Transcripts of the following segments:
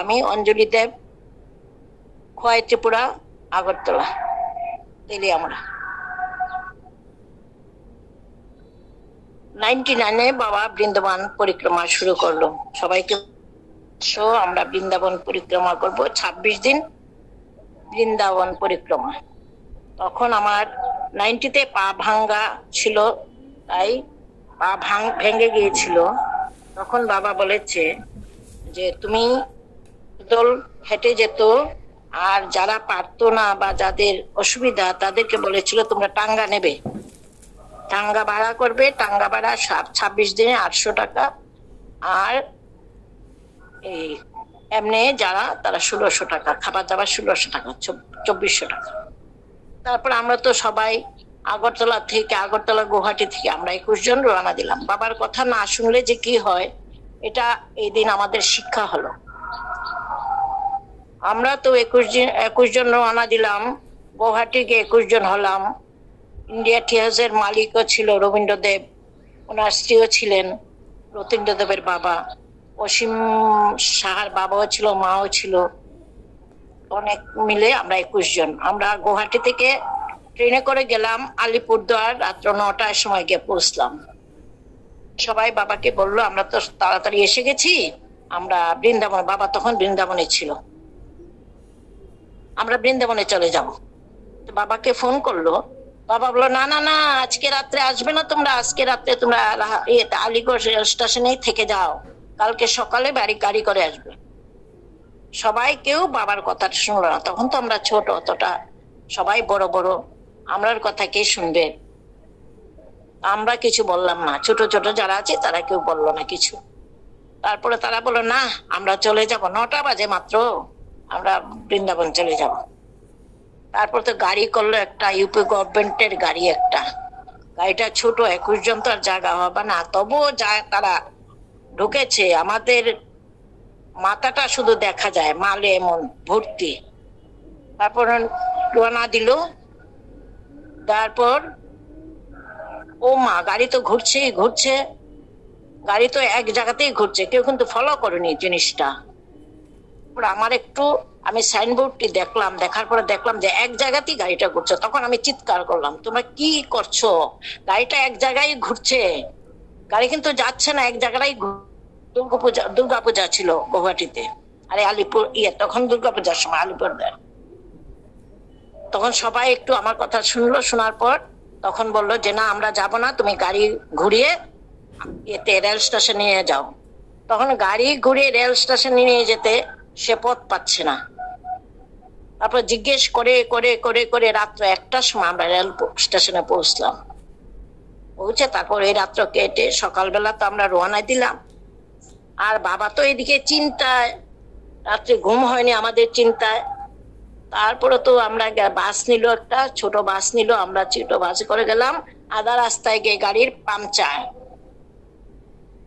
আমি অঞ্জলি দেব, খোয়াই ত্রিপুরা, আগরতলা, তেলিয়ামুড়া। 99-এ বাবা বৃন্দাবন পরিক্রমা শুরু করলো। সবাইকে আমরা বৃন্দাবন পরিক্রমা করব, 26 দিন বৃন্দাবন পরিক্রমা। তখন আমার 90-তে পা ভাঙ্গা ছিল, তাই পা ভেঙে গিয়েছিল। তখন বাবা বলেছে যে তুমি দল হেঁটে যেত, আর যারা পারতো না বা যাদের অসুবিধা তাদেরকে বলেছিল তোমরা টাঙ্গা নেবে, টাঙ্গা ভাড়া করবে। টাঙ্গা ভাড়া 26 দিনে 800 টাকা, আর এই এমনি যারা তারা 1600 টাকা, খাবার দাবার 1600 টাকা, 2400 টাকা। তারপর আমরা তো সবাই আগরতলা গুয়াহাটি থেকে আমরা 21 জন রওনা দিলাম। বাবার কথা না শুনলে যে কি হয়, এটা এই দিন আমাদের শিক্ষা হলো। আমরা তো 21 জন রওনা দিলাম, গুয়াহাটিকে 21 জন হলাম। ইন্ডিয়া টি হাউসের মালিকও ছিল রবীন্দ্রদেব, ওনার স্ত্রীও ছিলেন রবীন্দ্রদেবের বাবা, অসীম সাহার বাবাও ছিল, মাও ছিল, অনেক মিলে আমরা 21 জন। আমরা গুয়াহাটি থেকে ট্রেনে করে গেলাম আলিপুরদুয়ার, রাত্র 9টার সময় গিয়ে পৌঁছলাম। সবাই বাবাকে বললো আমরা তো তাড়াতাড়ি এসে গেছি, আমরা বৃন্দাবন, বাবা তখন বৃন্দাবনে ছিল, আমরা বৃন্দাবনে চলে যাব। তো বাবাকে ফোন করলো, বাবা বললো না না না, আজকে রাত্রে আসবে না তোমরা, আজকে রাত্রে তোমরা আলিগড় রেল স্টেশনেই থেকে যাও, কালকে সকালে গাড়ি করে আসবে। সবাই কেউ বাবার কথা শুনলো না, তখন তো আমরা ছোট, অতটা সবাই বড় বড়, আমরার কথা কে শুনবে। আমরা কিছু বললাম না, ছোট ছোট যারা আছে তারা কেউ বললো না কিছু। তারপরে তারা বললো না আমরা চলে যাব, 9টা বাজে মাত্র, আমরা বৃন্দাবন চলে যাব। তারপর তো গাড়ি করলো একটা, ইউপি গভর্নমেন্টের গাড়ি একটা, গাড়িটা ছোট, 21 জন তো আর জায়গা হবে না, তবুও যায় তারা ঢুকেছে। আমাদের মাথাটা শুধু দেখা যায়, মালে এমন ভর্তি। তারপর রওনা দিল। তারপর ও মা, গাড়ি তো ঘুরছে, গাড়ি তো এক জায়গাতেই ঘুরছে, কেউ কিন্তু ফলো করেনি জিনিসটা। আমার আমি সাইনবোর্ডটি দেখলাম, দেখার পরে দেখলাম যে এক জায়গাতেই গাড়িটা ঘুরছে। তখন আমি চিৎকার করলাম, তোমরা কি করছো, গাড়িটা এক জায়গায় ঘুরছে, গাড়ি কিন্তু যাচ্ছে না, এক জায়গায়। দুর্গা পূজা ছিল গুয়াহাটিতে, আরে আলিপুর তখন দুর্গা পূজার সময় আলিপুরদার। তখন সবাই একটু আমার কথা শুনলো, শোনার পর তখন বললো যে না আমরা যাব না, তুমি গাড়ি ঘুরিয়ে রেল স্টেশনে নিয়ে যাও। তখন গাড়ি ঘুরিয়ে রেল স্টেশনে নিয়ে যেতে সে পথ পাচ্ছে না। তারপর জিজ্ঞেস করে করে করে করে রাত্র 1টার সময় আমরা রেল স্টেশনে পৌঁছে তারপর এই রাত্র কেটে সকালবেলা তো আমরা রওনা দিলাম। আর বাবা তো এদিকে চিন্তায়, রাত্রে ঘুম হয়নি আমাদের চিন্তায়। তারপরে তো আমরা বাস নিল, একটা ছোট বাস নিল, আমরা ছোট বাসে করে গেলাম। আধা রাস্তায় গিয়ে গাড়ির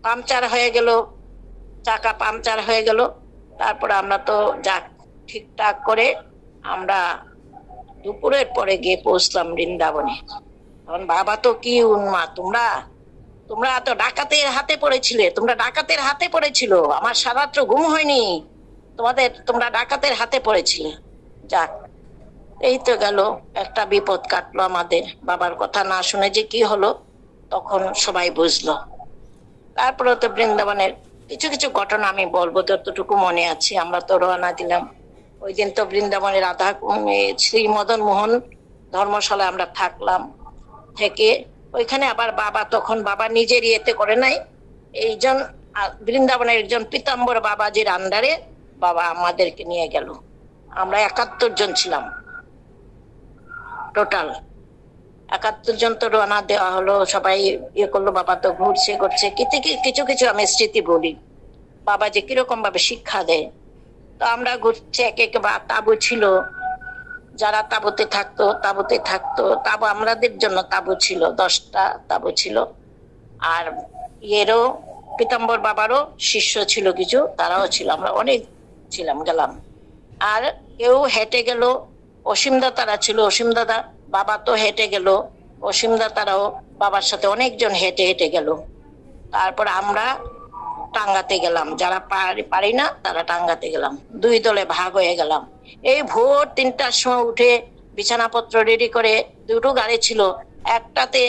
পাংচার হয়ে গেল, চাকা পাংচার হয়ে গেল। তারপরে আমরা তো যাক ঠিকঠাক করে আমরা দুপুরের পরে গিয়ে পৌঁছলাম বৃন্দাবনে। তখন বাবা তো কি উন্মাদ, তোমরা তো ডাকাতের হাতে পড়েছিল, আমার সারাত্র ঘুম হয়নি, তোমরা ডাকাতের হাতে পড়েছিলে। যাক, এই তো গেল, একটা বিপদ কাটলো আমাদের। বাবার কথা না শুনে যে কি হলো তখন সবাই বুঝলো। তারপরে তো বৃন্দাবনের কিছু কিছু ঘটনা আমি বলবো, যতটুকু মনে আছে। আমরা তো রওনা দিলাম ওই দিন, তো বৃন্দাবনের শ্রী মদন মোহন ধর্মশালায় আমরা থাকলাম। থেকে ওইখানে আবার বাবা নিজের ইয়েতে করে নাই, বৃন্দাবনের একজন পীতাম্বর বাবাজির আন্ডারে বাবা আমাদেরকে নিয়ে গেল। আমরা 71 জন ছিলাম টোটাল। 71 জন তো রওনা দেওয়া হলো, সবাই ইয়ে করলো। বাবা তো ঘুরছে কিছু কিছু আমি স্মৃতি বলি, বাবা যে কিরকম ভাবে শিক্ষা দেয়। তো আমরা ঘুরছি, এক তাবু ছিল, যারা তাবুতে থাকতো তাবু আমাদের জন্য তাবু ছিল, 10টা তাবু ছিল। আর পীতাম্বর বাবারও শিষ্য ছিল কিছু, তারাও ছিল, আমরা অনেক গেলাম। আর কেউ হেঁটে গেল, অসীমদা তারা ছিল, অসীম দাদা, বাবা তো হেঁটে গেল, অসীমদা তারাও বাবার সাথে অনেকজন হেঁটে হেঁটে গেল। তারপর আমরা টাঙ্গাতে গেলাম, যারা পারি না তারা টাঙ্গাতে গেলাম, 2 দলে ভাগ হয়ে গেলাম। এই ভোর 3টার সময় উঠে বিছানাপত্র রেডি করে, 2টো গাড়ি ছিল, একটাতে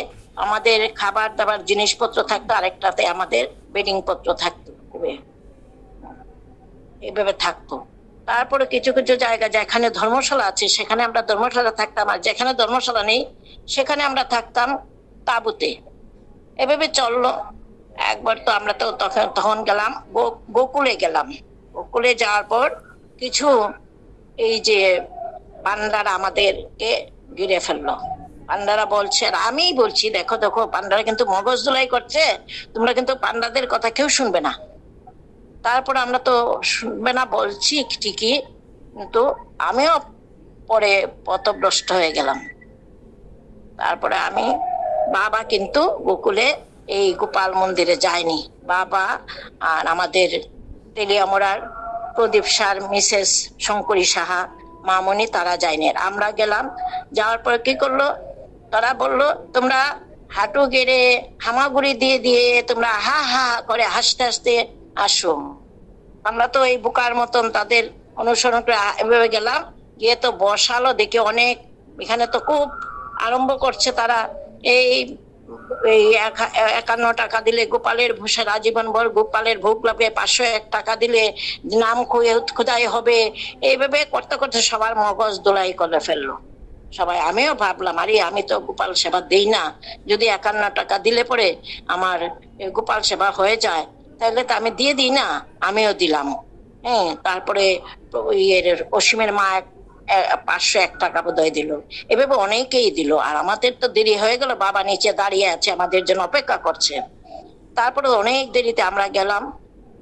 আমাদের খাবার দাবার জিনিসপত্র থাকতো, আরেকটাতে আমাদের বেডিং পত্র থাকতো, এইভাবে থাকতো। তারপরে কিছু কিছু জায়গা যেখানে ধর্মশালা আছে সেখানে আমরা ধর্মশালা থাকতাম, আর যেখানে ধর্মশালা নেই সেখানে আমরা থাকতাম তাঁবুতে। এভাবে চললো। একবার তো আমরা তো তখন গেলাম গোকুলে গেলাম। গোকুলে যাওয়ার পর কিছু এই যে পান্ডারা আমাদেরকে ঘিরে ফেললো। পান্ডারা বলছে, আর আমি বলছি দেখো দেখো পান্ডারা কিন্তু মগজ ধোলাই করছে, তোমরা কিন্তু পান্ডাদের কথা কেউ শুনবে না। তারপর আমরা তো শুনবে না বলছি ঠিকই, কিন্তু আমিও পরে পথভ্রষ্ট হয়ে গেলাম। তারপরে বাবা কিন্তু গোকুলে এই গোপাল মন্দিরে যায়নি। বাবা আর আমাদের তেলিয়ামোড়ার প্রদীপ স্যার, মিসেস শঙ্করী সাহা, মামনি, তারা যায়নি। আমরা গেলাম। যাওয়ার পর কি করলো, তারা বললো তোমরা হাঁটু গেড়ে হামাগুড়ি দিয়ে দিয়ে তোমরা হা হা করে হাসতে হাসতে আসো। আমরা তো এই বোকার মতন তাদের অনুসরণ করে এভাবে গেলাম। গিয়ে তো বসালো, দেখে অনেক, এখানে তো খুব আরম্ভ করছে তারা। এই 51 টাকা দিলে গোপালের ভূষা আজীবন ভর, গোপালের ভোগ লাগবে 501 টাকা দিলে নাম খোদাই হবে। এইভাবে করতে করতে সবার মগজ দোলাই করে ফেললো সবাই। আমিও ভাবলাম, আরে আমি তো গোপাল সেবা দেই না, যদি 51 টাকা দিলে পরে আমার গোপাল সেবা হয়ে যায় তাহলে তো আমি দিয়ে দিই না, আমিও দিলাম। তারপরে অসীমের মা 501 টাকা বোধহয় দিল। এভাবে অনেকেই দিল। আর আমাদের তো দেরি হয়ে গেল, বাবা নিচে দাঁড়িয়ে আছে আমাদের জন্য অপেক্ষা করছে। তারপরে অনেক দেরিতে আমরা গেলাম।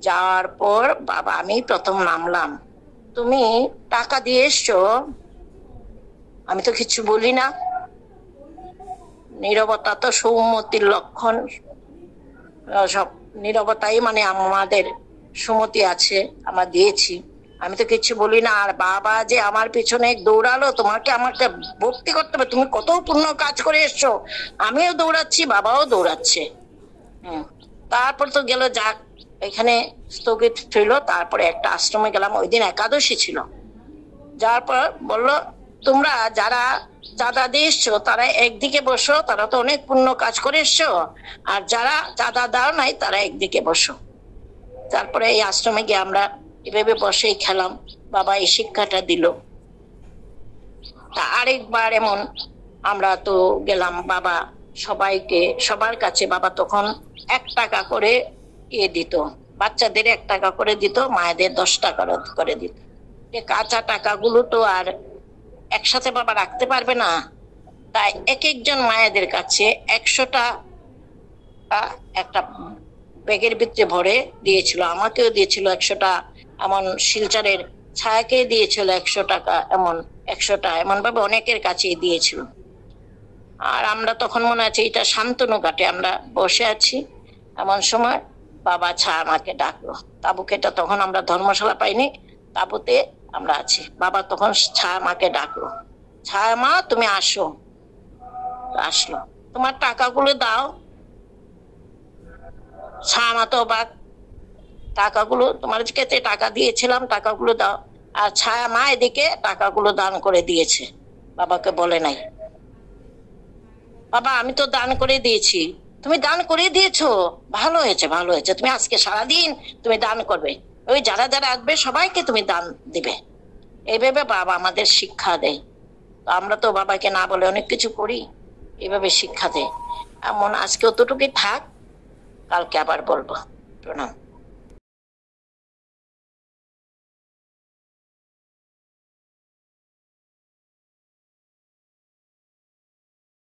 যাওয়ার পর বাবা, আমি প্রথম নামলাম, তুমি টাকা দিয়ে এসছো? আমি তো কিছু বলি না। নীরবতা তো সৌমতির লক্ষণ, সব নীরবতাই মানে আমাদের সুমতি আছে, আমরা দিয়েছি। আমি তো কিছু বলি না। আর বাবা যে আমার পিছনে দৌড়ালো, তোমাকে আমাকে ভক্তি করতে হবে, তুমি কত পূর্ণ কাজ করে এসছো। আমিও দৌড়াচ্ছি, বাবাও দৌড়াচ্ছে। তারপর তো গেল, যাক এখানে স্থগিত ছিল। তারপরে একটা আশ্রমে গেলাম, ওই দিন একাদশী ছিল। যার পর বললো, তোমরা যারা চাঁদা দিয়ে এসছো তারা একদিকে বসো, তারা তো অনেক পুণ্য কাজ করে এসছো, আর যারা চাঁদা দাও নাই তারা একদিকে বসো। তারপরে এই আশ্রমে গিয়ে আমরা এভাবে বসেই খেলাম। বাবা এই শিক্ষাটা দিল। তা আরেকবার এমন আমরা তো গেলাম, বাবা সবাইকে, সবার কাছে বাবা তখন 1 টাকা করে দিত, বাচ্চাদের 1 টাকা করে দিত, মায়েদের 10 টাকা করে দিত। কাঁচা টাকাগুলো তো আর একসাথে বাবা রাখতে পারবে না, তাই এক একজন মায়েদের কাছে 100 টাকা একটা ব্যাগের ভিতরে ভরে দিয়েছিল। আমাকেও দিয়েছিল 100 টাকা, এমন শিলচরের ছায়াকে দিয়েছিল 100 টাকা, এমন 100 টাকা, এমন ভাবে অনেকের কাছেই দিয়েছিল। আর আমরা তখন মনে আছে এটা শান্তনু ঘাটে আমরা বসে আছি, এমন সময় বাবা আমাকে ডাকলো। তাবুকেটা তখন আমরা ধর্মশালা পাইনি, তাবুতে আমরা আছি। বাবা তখন মাকে ডাকলো, ছায়া মা তুমি আসো। আসলো, তোমার টাকাগুলো দাও। মা তো অবাক, টাকাগুলো তোমার কাছে টাকা দিয়েছিলাম, টাকাগুলো দাও। আর ছায়া মা এদিকে টাকাগুলো দান করে দিয়েছে, বাবাকে বলে নাই। বাবা আমি তো দান করে দিয়েছি। তুমি দান করে দিয়েছো, ভালো হয়েছে ভালো হয়েছে, তুমি আজকে সারাদিন তুমি দান করবে, ওই যারা যারা আসবে সবাইকে তুমি দান দিবে। এইভাবে বাবা আমাদের শিক্ষা দেয়। তো আমরা তো বাবাকে না বলে অনেক কিছু করি, এইভাবে শিক্ষা দেয়। এমন আজকে অতটুকুই থাক, কালকে আবার বলবো। প্রণাম।